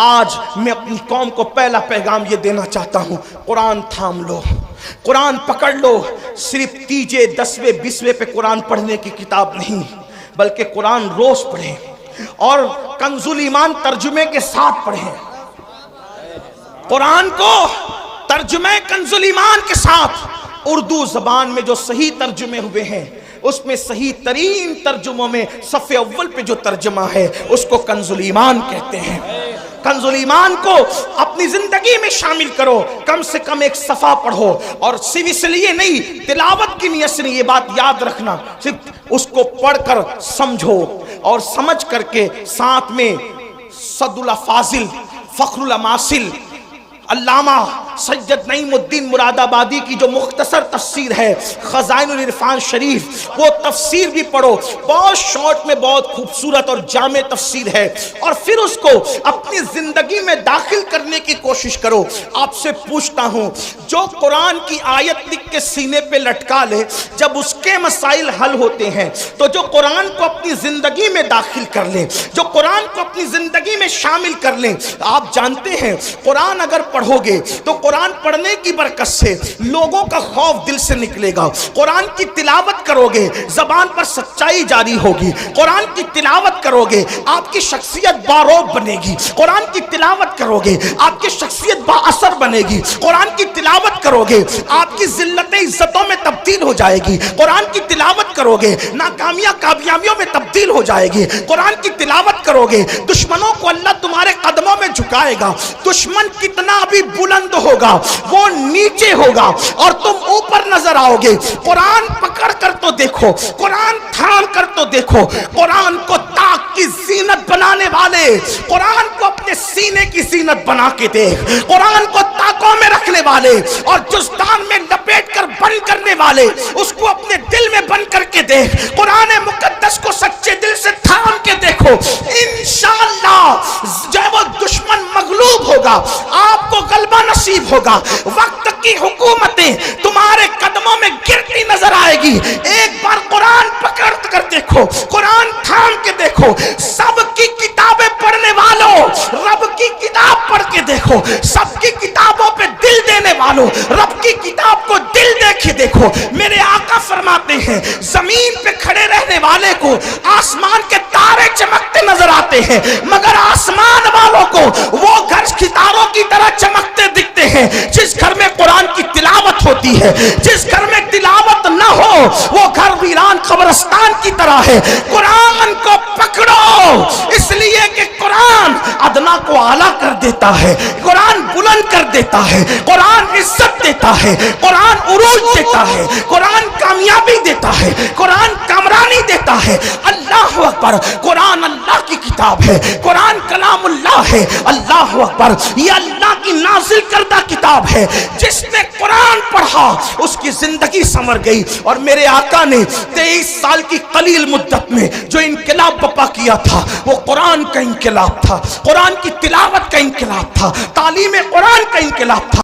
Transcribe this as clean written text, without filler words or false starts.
آج میں اپنی قوم کو پہلا پیغام یہ دینا چاہتا ہوں، قرآن تھام لو، قرآن پکڑ لو۔ صرف تیجے 10ویں 20ویں پہ قرآن پڑھنے کی کتاب نہیں، بلکہ قرآن روز پڑھیں اور کنز الایمان ترجمے کے ساتھ پڑھیں۔ قرآن کو ترجمہ کنز الایمان کے ساتھ، اردو زبان میں جو صحیح ترجمے ہوئے ہیں اس میں صحیح ترین ترجموں میں صف اول پہ جو ترجمہ ہے اس کو کنز الایمان کہتے ہیں۔ کنز الایمان کو اپنی زندگی میں شامل کرو، کم سے کم ایک صفحہ پڑھو، اور صرف اس لیے نہیں، تلاوت کی نیت سے نہیں، یہ بات یاد رکھنا، صرف اس کو پڑھ کر سمجھو اور سمجھ کر کے ساتھ میں صد اللہ فاضل فخر الاماثل علامہ سید نعیم الدین مراد آبادی کی جو مختصر تفسیر ہے خزائن العرفان شریف، وہ تفسیر بھی پڑھو، بہت شارٹ میں بہت خوبصورت اور جامع تفسیر ہے، اور پھر اس کو اپنی زندگی میں داخل کرنے کی کوشش کرو۔ آپ سے پوچھتا ہوں، جو قرآن کی آیت لکھ کے سینے پہ لٹکا لے، جب اس کے مسائل حل ہوتے ہیں تو جو قرآن کو اپنی زندگی میں داخل کر لیں، جو قرآن کو اپنی زندگی میں شامل کر لیں، آپ جانتے ہیں قرآن اگر پڑھو گے تو قرآن پڑھنے کی برکت سے لوگوں کا خوف دل سے نکلے گا۔ قرآن کی تلاوت کرو گے، زبان پر سچائی جاری ہوگی۔ قرآن کی تلاوت کرو گے، آپ کی شخصیت باروب بنے گی۔ قرآن کی تلاوت کرو گے، آپ کی شخصیت با اثر بنے گی۔ قرآن کی تلاوت کرو گے، آپ کی ذلت عزتوں میں تبدیل ہو جائے گی۔ قرآن کی تلاوت کرو گے، ناکامیاں کامیابیوں میں تبدیل ہو جائے گی۔ قرآن کی تلاوت کرو گے، دشمنوں کو اللہ تمہارے قدموں میں جھکائے گا۔ دشمن کتنا بھی بلند ہوگا وہ نیچے ہوگا اور تم اوپر نظر آؤ گے۔ قرآن پکڑ کر تو دیکھو، قرآن تھام کر تو دیکھو، قرآن کو طاق کی زینت بنانے والے، قرآن کو اپنے سینے کی زینت بنا کے دیکھ، قرآن کو طاقوں میں رکھنے والے اور جزدان میں لپیٹ کر بند کرنے والے، اس کو اپنے دل میں بند کر کے دیکھ، قرآن مقدس کو سچے دل سے تھام کے دیکھو، انشاءاللہ جو وہ دشمن مغلوب ہوگا، آپ کو غلبہ نصیب ہوگا۔ وقت کی حکومتیں تمہارے قدموں میں گرتی نظر آئے گی۔ ایک بار قرآن پکڑ کر دیکھو، قرآن تھام کے دیکھو، سب کی کتابیں پڑھنے والوں رب کی کتاب پڑھ کے دیکھو، سب کی کتابوں پہ دل دینے والوں رب کی کتاب کو دل دے کے دیکھو۔ میرے آقا فرماتے ہیں زمین پہ کھڑے رہنے والے کو آسمان کے تارے چمکتے نظر آتے ہیں، مگر آسمان والوں کو وہ گھر ستاروں کی طرح چمکتے دکھتے ہیں جس گھر میں قرآن کی تلاوت ہوتی ہے۔ جس گھر میں تلاوت نہ ہو وہ گھر ویران قبرستان کی طرح ہے۔ قرآن کو پکڑو، اس لیے کہ قرآن ادنا کو اعلیٰ کر دیتا ہے، قرآن بلند کر دیتا ہے، قرآن عزت دیتا ہے، قرآن عروج دیتا ہے، قرآن کامیابی دیتا ہے، قرآن کامرانی دیتا ہے۔ اللہ اکبر، قرآن اللہ کی کتاب ہے، قرآن کلام اللہ ہے۔ اللہ اکبر، یہ اللہ کی نازل کردہ کتاب ہے۔ جس نے قرآن پڑھا اس کی زندگی سنور گئی۔ اور میرے آقا نے 23 سال کی قلیل مدت میں جو انقلاب برپا کیا تھا وہ قرآن کا انقلاب تھا، قرآن کی تلاوت کا انقلاب تھا، تعلیم قرآن کا انقلاب تھا۔